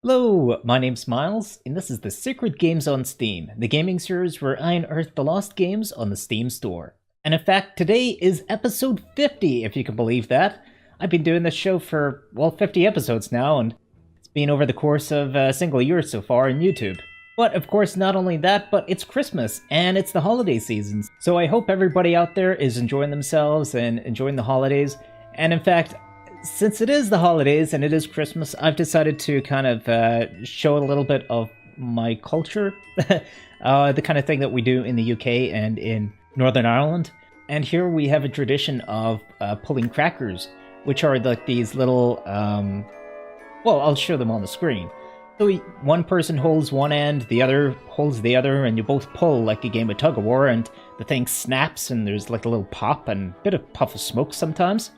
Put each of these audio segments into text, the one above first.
Hello, my name's Miles, and this is the Secret Games on Steam, the gaming series where I unearth the lost games on the Steam store. And in fact, today is episode 50, if you can believe that. I've been doing this show for, well, 50 episodes now, and it's been over the course of a single year so far on YouTube. But of course, not only that, but it's Christmas, and it's the holiday seasons. So I hope everybody out there is enjoying themselves and enjoying the holidays. And in fact, since it is the holidays and it is Christmas, I've decided to kind of show a little bit of my culture, the kind of thing that we do in the UK and in Northern Ireland. And here we have a tradition of pulling crackers, which are like these little, well, I'll show them on the screen. So one person holds one end, the other holds the other, and you both pull like a game of tug-of-war, and the thing snaps and there's like a little pop and a bit of puff of smoke sometimes.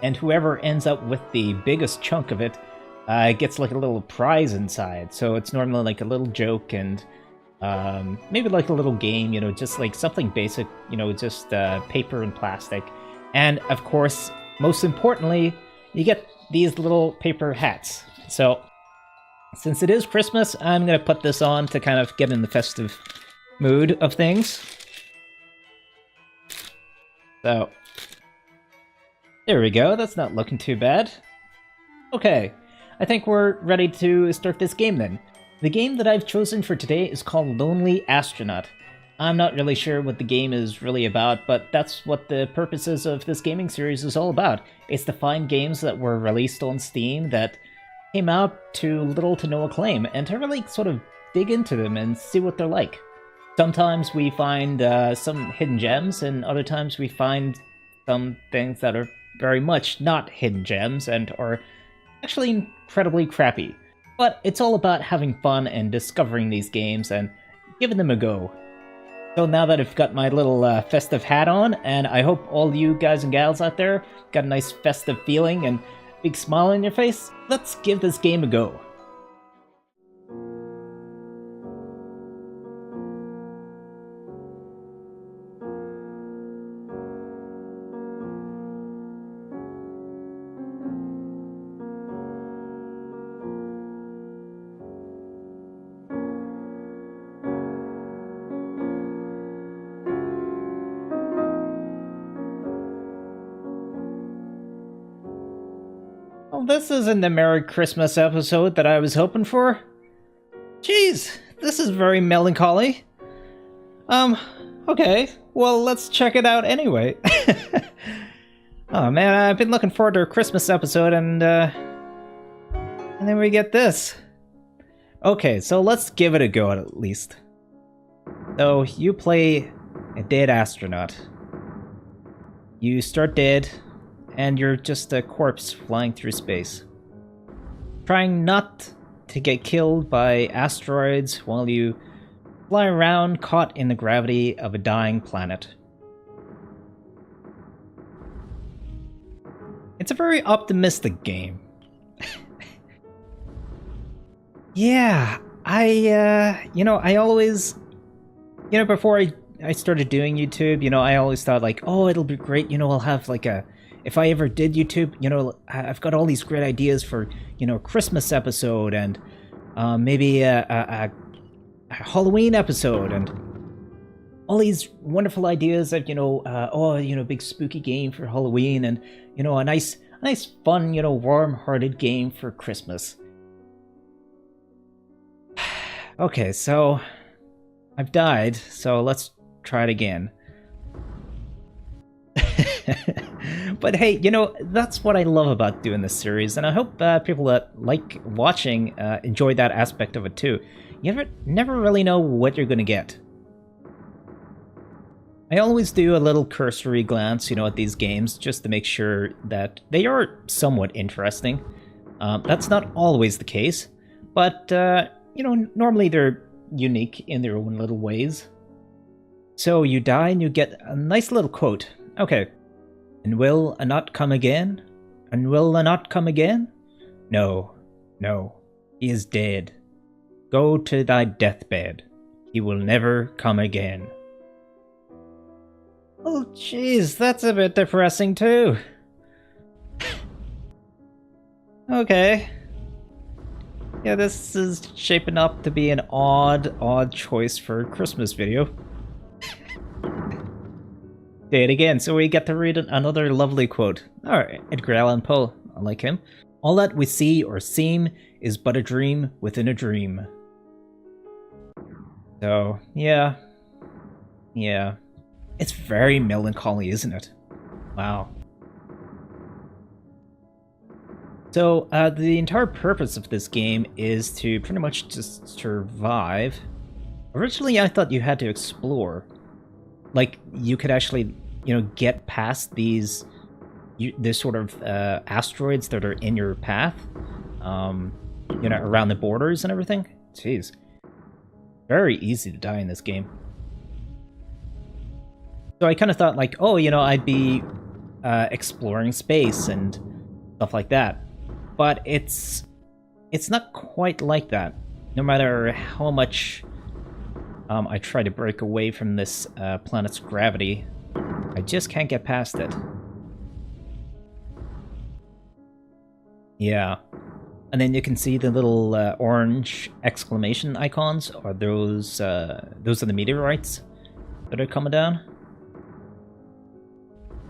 And whoever ends up with the biggest chunk of it gets like a little prize inside. So it's normally like a little joke and maybe like a little game, just like something basic, just paper and plastic. And of course, most importantly, you get these little paper hats. So since it is Christmas, I'm going to put this on to kind of get in the festive mood of things. So there we go, that's not looking too bad. Okay, I think we're ready to start this game then. The game that I've chosen for today is called Lonely Astronaut. I'm not really sure what the game is really about, but that's what the purposes of this gaming series is all about. It's to find games that were released on Steam that came out to little to no acclaim, and to really sort of dig into them and see what they're like. Sometimes we find some hidden gems, and other times we find some things that are very much not hidden gems and are actually incredibly crappy. But it's all about having fun and discovering these games and giving them a go. So now that I've got my little festive hat on, and I hope all you guys and gals out there got a nice festive feeling and big smile on your face, let's give this game a go. Well, this isn't the Merry Christmas episode that I was hoping for. Jeez, this is very melancholy. Okay, well, let's check it out anyway. Oh man, I've been looking forward to a Christmas episode, and then we get this. Okay, so let's give it a go at least. So, you play a dead astronaut. You start dead, and you're just a corpse flying through space, trying not to get killed by asteroids while you fly around caught in the gravity of a dying planet. It's a very optimistic game. Yeah, I always, before I started doing YouTube, I always thought like, oh, it'll be great, I'll have like if I ever did YouTube, I've got all these great ideas for, a Christmas episode and maybe a Halloween episode and all these wonderful ideas of, big spooky game for Halloween and, a nice fun, warm-hearted game for Christmas. Okay, so I've died, so let's try it again. But hey, that's what I love about doing this series, and I hope people that like watching enjoy that aspect of it too. You never really know what you're going to get. I always do a little cursory glance, at these games, just to make sure that they are somewhat interesting. That's not always the case, but, normally they're unique in their own little ways. So you die and you get a nice little quote. Okay. And will a not come again? And will a not come again? No, no, he is dead. Go to thy deathbed. He will never come again. Oh, jeez, that's a bit depressing too. Okay. Yeah, this is shaping up to be an odd choice for a Christmas video. Say it again, so we get to read another lovely quote. Alright, Edgar Allan Poe, I like him. All that we see or seem is but a dream within a dream. So, yeah. Yeah. It's very melancholy, isn't it? Wow. So, the entire purpose of this game is to pretty much just survive. Originally, I thought you had to explore. Like, you could actually, get past these sort of asteroids that are in your path, around the borders and everything. Jeez. Very easy to die in this game. So I kind of thought, like, oh, I'd be exploring space and stuff like that. But it's not quite like that. No matter how much I try to break away from this planet's gravity, I just can't get past it. Yeah. And then you can see the little orange exclamation icons. Are those are the meteorites that are coming down?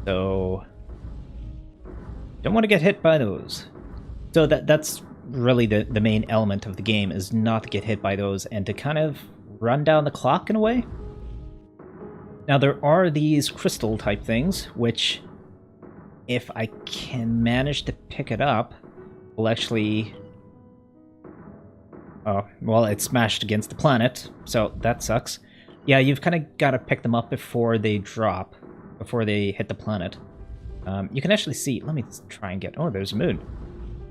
So don't want to get hit by those. So that's really the main element of the game, is not to get hit by those and to kind of run down the clock in a way. Now there are these crystal type things, which if I can manage to pick it up, will actually... Oh, well, it smashed against the planet, so that sucks. Yeah, you've kind of got to pick them up before they drop, before they hit the planet. You can actually see... Let me try and get... Oh, there's a moon.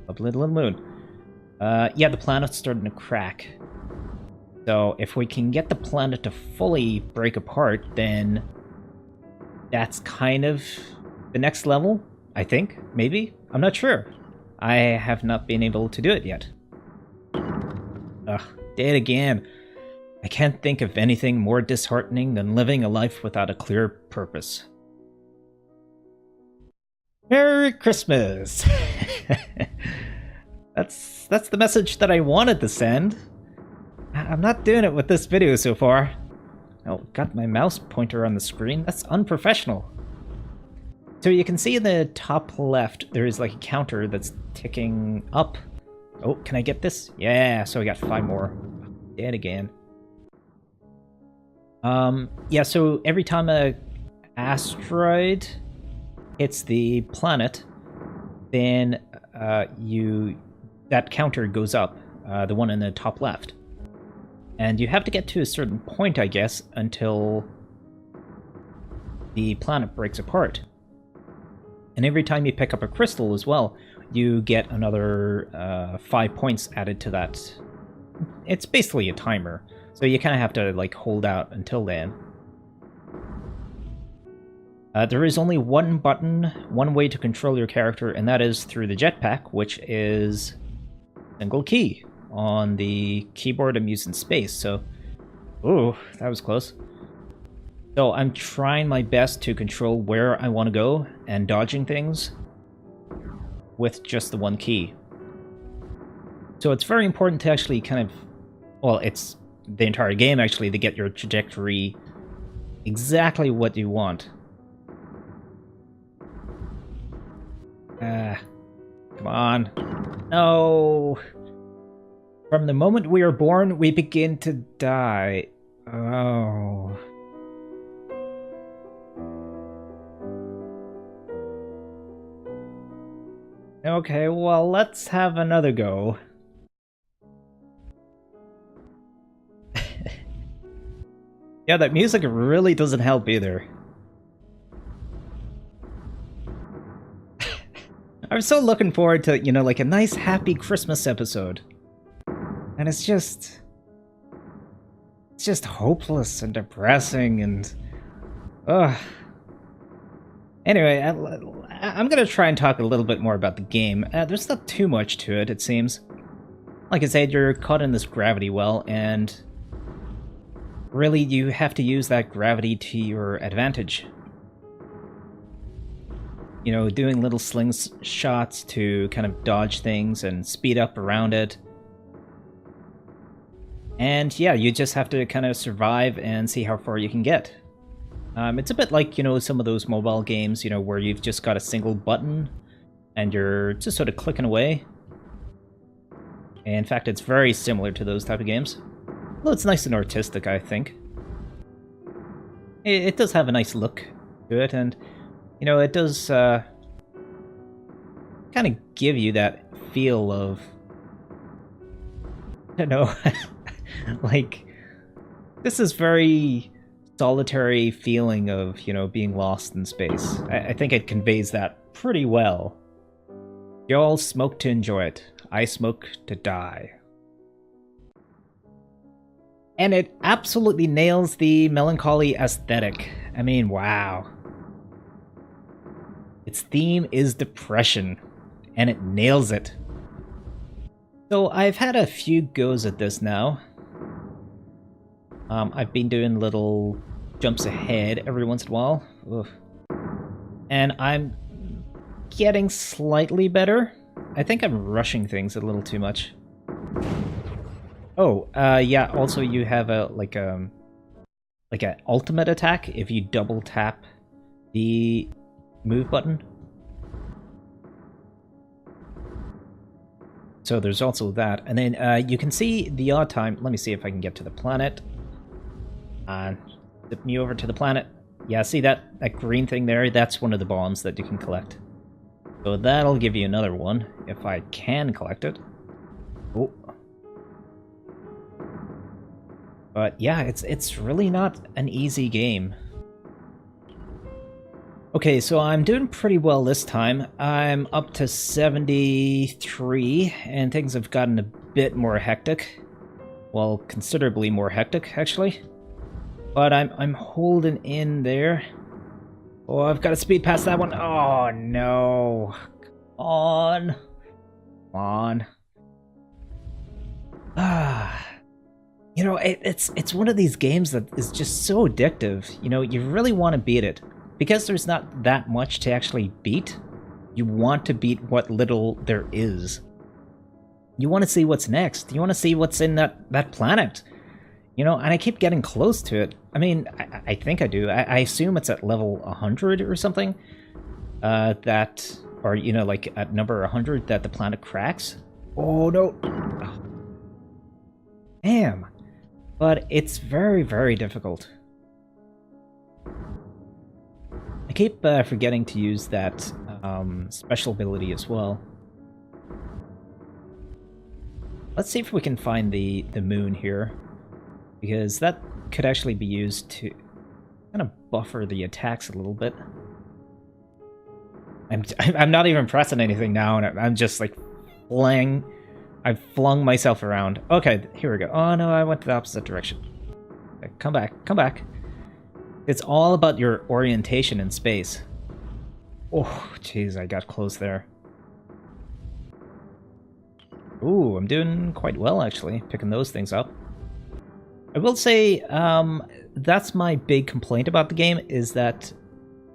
A little moon. Yeah, the planet's starting to crack. So if we can get the planet to fully break apart, then that's kind of the next level, I think. Maybe? I'm not sure. I have not been able to do it yet. Ugh, dead again. I can't think of anything more disheartening than living a life without a clear purpose. Merry Christmas! That's the message that I wanted to send. I'm not doing it with this video so far. Oh, got my mouse pointer on the screen. That's unprofessional. So you can see in the top left, there is like a counter that's ticking up. Oh, can I get this? Yeah, so I got 5 more. Dead again. Yeah, so every time a asteroid hits the planet, then that counter goes up, the one in the top left. And you have to get to a certain point, I guess, until the planet breaks apart. And every time you pick up a crystal as well, you get another 5 points added to that. It's basically a timer, so you kind of have to like hold out until then. There is only one button, one way to control your character, and that is through the jetpack, which is single key on the keyboard I'm using space. So, ooh, that was close. So I'm trying my best to control where I want to go and dodging things with just the one key. So it's very important to actually kind of, well, it's the entire game actually, to get your trajectory exactly what you want. Come on. No! From the moment we are born, we begin to die. Oh. Okay, well, let's have another go. Yeah, that music really doesn't help either. I'm so looking forward to, like a nice happy Christmas episode. And it's just hopeless and depressing and... Ugh. Anyway, I'm gonna try and talk a little bit more about the game. There's not too much to it, it seems. Like I said, you're caught in this gravity well, and really you have to use that gravity to your advantage. Doing little slingshots to kind of dodge things and speed up around it. And yeah, you just have to kind of survive and see how far you can get. It's a bit like, you know, some of those mobile games, you know, where you've just got a single button and you're just sort of clicking away. In fact, it's very similar to those type of games. Although it's nice and artistic, I think. It does have a nice look to it, and, you know, it does kind of give you that feel of, I don't know, like, this is very solitary feeling of, you know, being lost in space. I think it conveys that pretty well. You all smoke to enjoy it. I smoke to die. And it absolutely nails the melancholy aesthetic. I mean, wow. Its theme is depression, and it nails it. So I've had a few goes at this now. I've been doing little jumps ahead every once in a while. Ugh. And I'm getting slightly better. I think I'm rushing things a little too much. Oh, yeah, also you have a, like an ultimate attack if you double tap the move button. So there's also that. And then you can see the odd time. Let me see if I can get to the planet. Zip me over to the planet. Yeah, see that green thing there? That's one of the bombs that you can collect. So that'll give you another one, if I can collect it. Oh. But yeah, it's really not an easy game. Okay, so I'm doing pretty well this time. I'm up to 73, and things have gotten a bit more hectic. Well, considerably more hectic, actually. But I'm holding in there. Oh, I've got to speed past that one. Oh, no. Come on. Come on. Ah. You know, it's one of these games that is just so addictive. You know, you really want to beat it. Because there's not that much to actually beat, you want to beat what little there is. You want to see what's next. You want to see what's in that planet. You know, and I keep getting close to it. I mean, I think I do. I assume it's at level 100 or something. Or, you know, like at number 100 that the planet cracks. Oh, no. Oh. Damn. But it's very, very difficult. I keep forgetting to use that special ability as well. Let's see if we can find the moon here. Because that could actually be used to kind of buffer the attacks a little bit. I'm not even pressing anything now, and I'm just like I've flung myself around. Okay, here we go. Oh no, I went the opposite direction. Okay, come back, come back. It's all about your orientation in space. Oh, jeez, I got close there. Ooh, I'm doing quite well, actually, picking those things up. I will say, that's my big complaint about the game, is that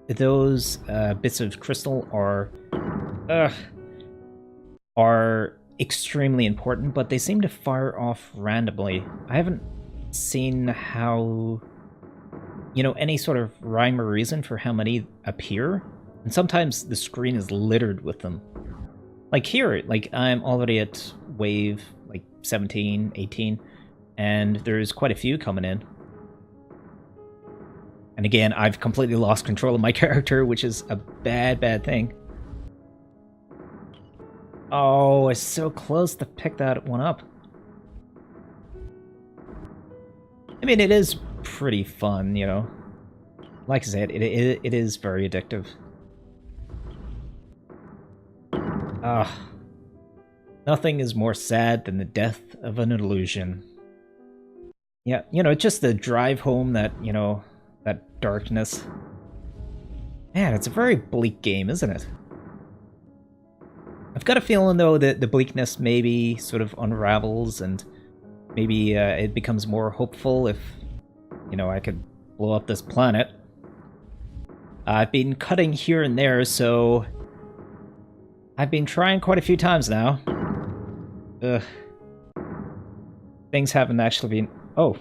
those bits of crystal are extremely important, but they seem to fire off randomly. I haven't seen how, you know, any sort of rhyme or reason for how many appear, and sometimes the screen is littered with them. Like here, like I'm already at wave like 17, 18, and there's quite a few coming in. And again, I've completely lost control of my character, which is a bad, bad thing. Oh, it's so close to pick that one up. I mean, it is pretty fun, you know. Like I said, it is very addictive. Nothing is more sad than the death of an illusion. Yeah, you know, just the drive home, that, you know, that darkness. Man, it's a very bleak game, isn't it? I've got a feeling, though, that the bleakness maybe sort of unravels, and maybe it becomes more hopeful if, you know, I could blow up this planet. I've been cutting here and there, so I've been trying quite a few times now. Ugh. things haven't actually been... Oh.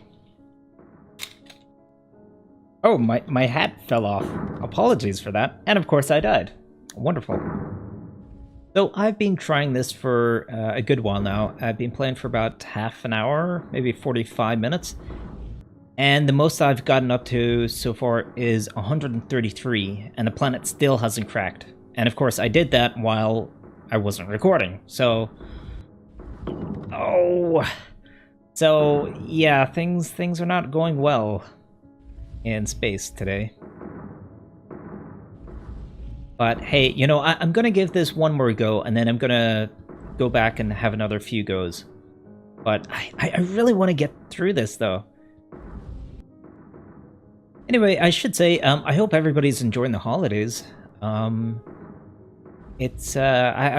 Oh, my hat fell off. Apologies for that. And of course I died. Wonderful. So I've been trying this for a good while now. I've been playing for about half an hour, maybe 45 minutes. And the most I've gotten up to so far is 133, and the planet still hasn't cracked. And of course I did that while I wasn't recording, so... Oh... So, yeah, things are not going well in space today. But hey, you know, I'm gonna give this one more go, and then I'm gonna go back and have another few goes. But I really want to get through this, though. Anyway, I should say, I hope everybody's enjoying the holidays. I've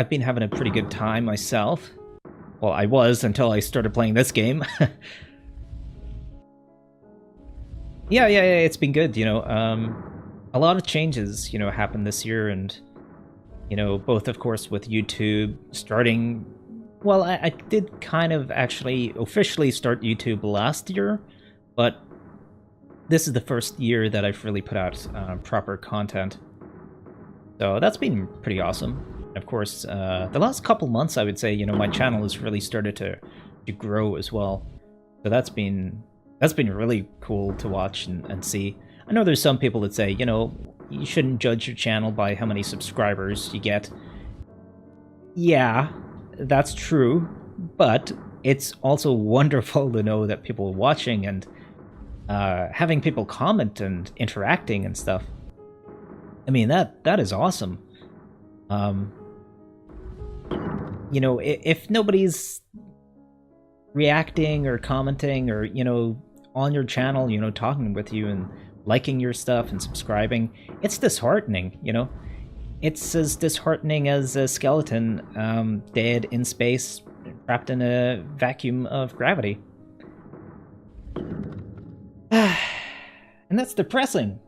been having a pretty good time myself. Well, I was until I started playing this game. Yeah, it's been good, you know. A lot of changes, you know, happened this year, and, you know, both, of course, with YouTube starting... Well, I did kind of actually officially start YouTube last year, but this is the first year that I've really put out proper content. So that's been pretty awesome. Of course, the last couple months, I would say, you know, my channel has really started to grow as well. So that's been really cool to watch and see. I know there's some people that say, you know, you shouldn't judge your channel by how many subscribers you get. Yeah, that's true, but it's also wonderful to know that people are watching and having people comment and interacting and stuff. I mean, that is awesome. You know, if nobody's reacting or commenting or, you know, on your channel, you know, talking with you and liking your stuff and subscribing, it's disheartening, you know? It's as disheartening as a skeleton dead in space, trapped in a vacuum of gravity. And that's depressing.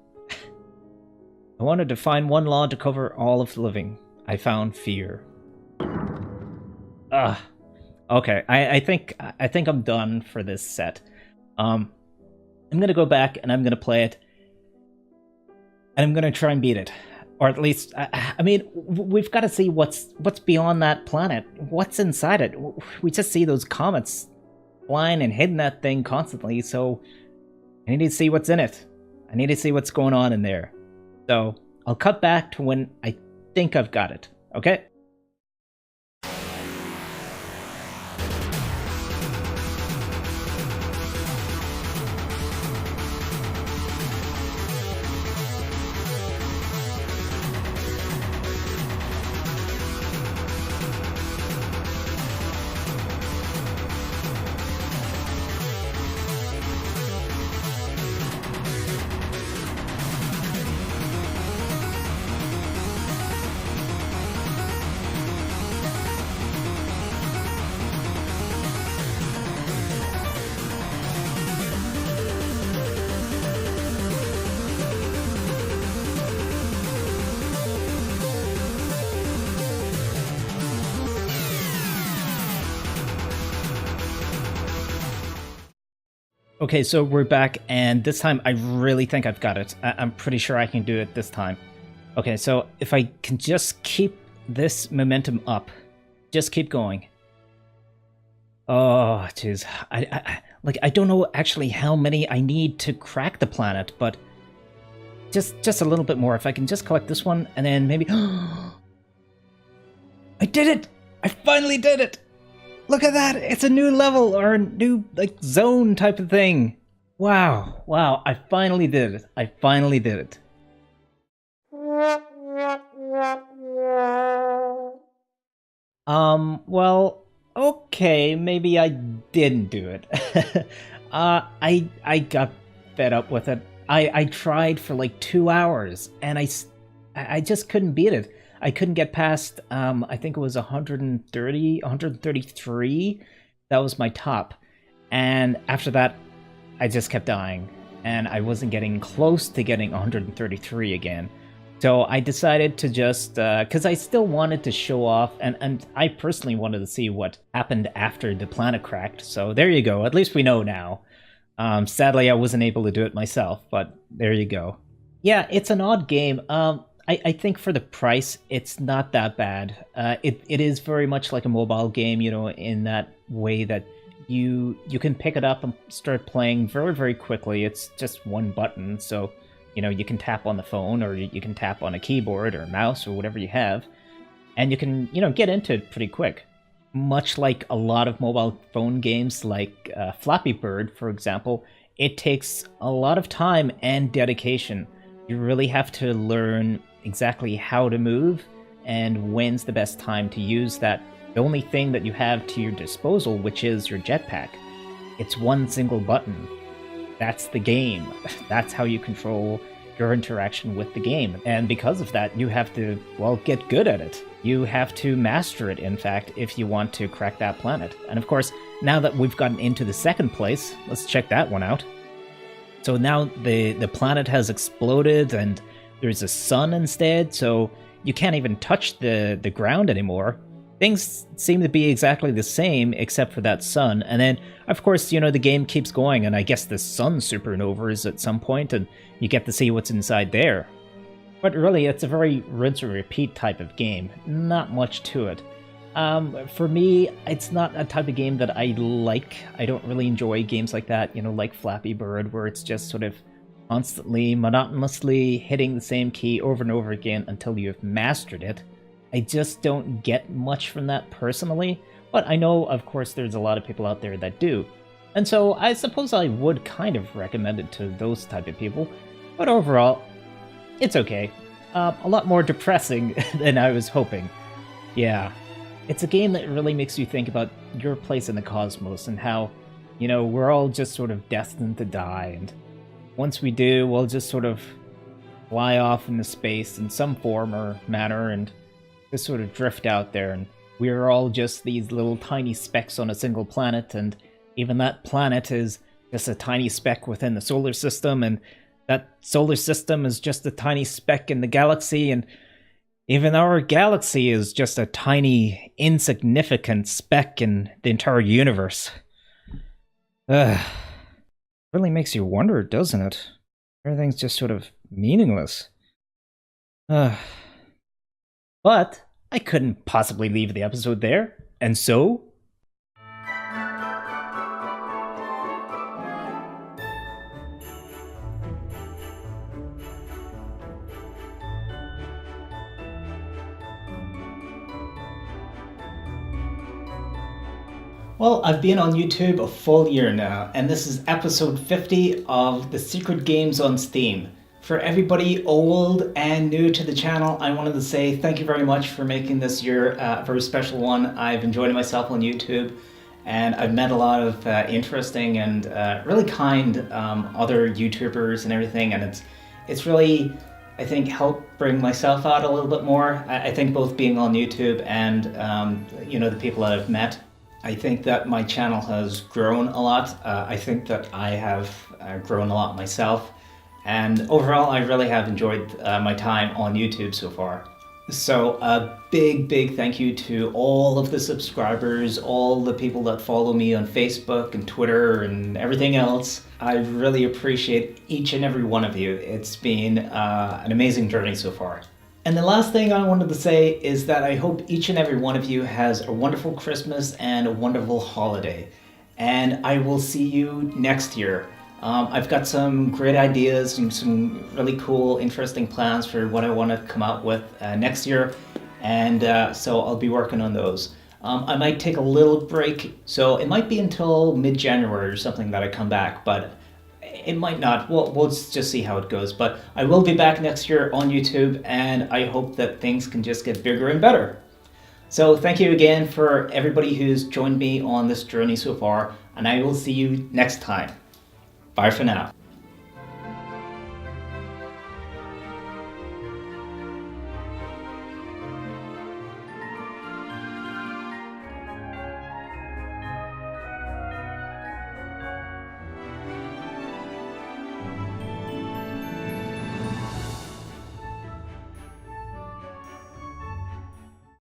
I wanted to find one law to cover all of the living. I found fear. Okay, I think I'm done for this set. I'm gonna go back and I'm gonna play it, and I'm gonna try and beat it, or at least I mean, we've got to see what's beyond that planet, what's inside it. We just see those comets flying and hitting that thing constantly, so I need to see what's in it. I need to see what's going on in there. So I'll cut back to when I think I've got it. Okay. Okay, so we're back, and this time I really think I've got it. I'm pretty sure I can do it this time. Okay, so if I can just keep this momentum up, just keep going. Oh, jeez. I don't know actually how many I need to crack the planet, but just a little bit more. If I can just collect this one, and then maybe... I did it! I finally did it! Look at that! It's a new level, or a new, like, zone type of thing. Wow, wow, I finally did it. I finally did it. Well, okay, maybe I didn't do it. I got fed up with it. I tried for like 2 hours, and I just couldn't beat it. I couldn't get past, I think it was 130, 133. That was my top. And after that, I just kept dying. And I wasn't getting close to getting 133 again. So I decided to just, because I still wanted to show off, and I personally wanted to see what happened after the planet cracked. So there you go. At least we know now. Sadly, I wasn't able to do it myself, but there you go. Yeah, it's an odd game. I think for the price, it's not that bad. It is very much like a mobile game, in that way that you can pick it up and start playing very, very quickly. It's just one button, so you can tap on the phone, or you can tap on a keyboard or a mouse or whatever you have, and you can get into it pretty quick. Much like a lot of mobile phone games, like Flappy Bird, for example, it takes a lot of time and dedication. You really have to learn exactly how to move and when's the best time to use that. The only thing that you have to your disposal, which is your jetpack. It's one single button. That's the game. That's how you control your interaction with the game. And because of that, you have to, well, get good at it. You have to master it, in fact, if you want to crack that planet. And of course, now that we've gotten into the second place, let's check that one out. So now the planet has exploded and there's a sun instead, so you can't even touch the ground anymore. Things seem to be exactly the same except for that sun. And then, of course, the game keeps going, and I guess the sun supernovas at some point, and you get to see what's inside there. But really, it's a very rinse and repeat type of game. Not much to it. For me, it's not a type of game that I like. I don't really enjoy games like that, like Flappy Bird, where it's just sort of constantly, monotonously hitting the same key over and over again until you've mastered it. I just don't get much from that personally, but I know, of course, there's a lot of people out there that do. And so I suppose I would kind of recommend it to those type of people, but overall, it's okay. A lot more depressing than I was hoping. Yeah, it's a game that really makes you think about your place in the cosmos and how, we're all just sort of destined to die, and once we do, we'll just sort of fly off into space in some form or manner and just sort of drift out there, and we're all just these little tiny specks on a single planet, and even that planet is just a tiny speck within the solar system, and that solar system is just a tiny speck in the galaxy, and even our galaxy is just a tiny, insignificant speck in the entire universe. Really makes you wonder, doesn't it? Everything's just sort of meaningless. But I couldn't possibly leave the episode there, and so... Well, I've been on YouTube a full year now, and this is episode 50 of the Secret Games on Steam. For everybody old and new to the channel, I wanted to say thank you very much for making this year a very special one. I've enjoyed myself on YouTube, and I've met a lot of interesting and really kind other YouTubers and everything, and it's really, I think, helped bring myself out a little bit more. I think both being on YouTube and the people that I've met, I think that my channel has grown a lot. I think that I have grown a lot myself. And overall, I really have enjoyed my time on YouTube so far. So a big, big thank you to all of the subscribers, all the people that follow me on Facebook and Twitter and everything else. I really appreciate each and every one of you. It's been an amazing journey so far. And the last thing I wanted to say is that I hope each and every one of you has a wonderful Christmas and a wonderful holiday. And I will see you next year. I've got some great ideas and some really cool, interesting plans for what I want to come out with next year, and so I'll be working on those. I might take a little break, so it might be until mid-January or something that I come back, but it might not. We'll just see how it goes. But I will be back next year on YouTube, and I hope that things can just get bigger and better. So thank you again for everybody who's joined me on this journey so far, and I will see you next time. Bye for now.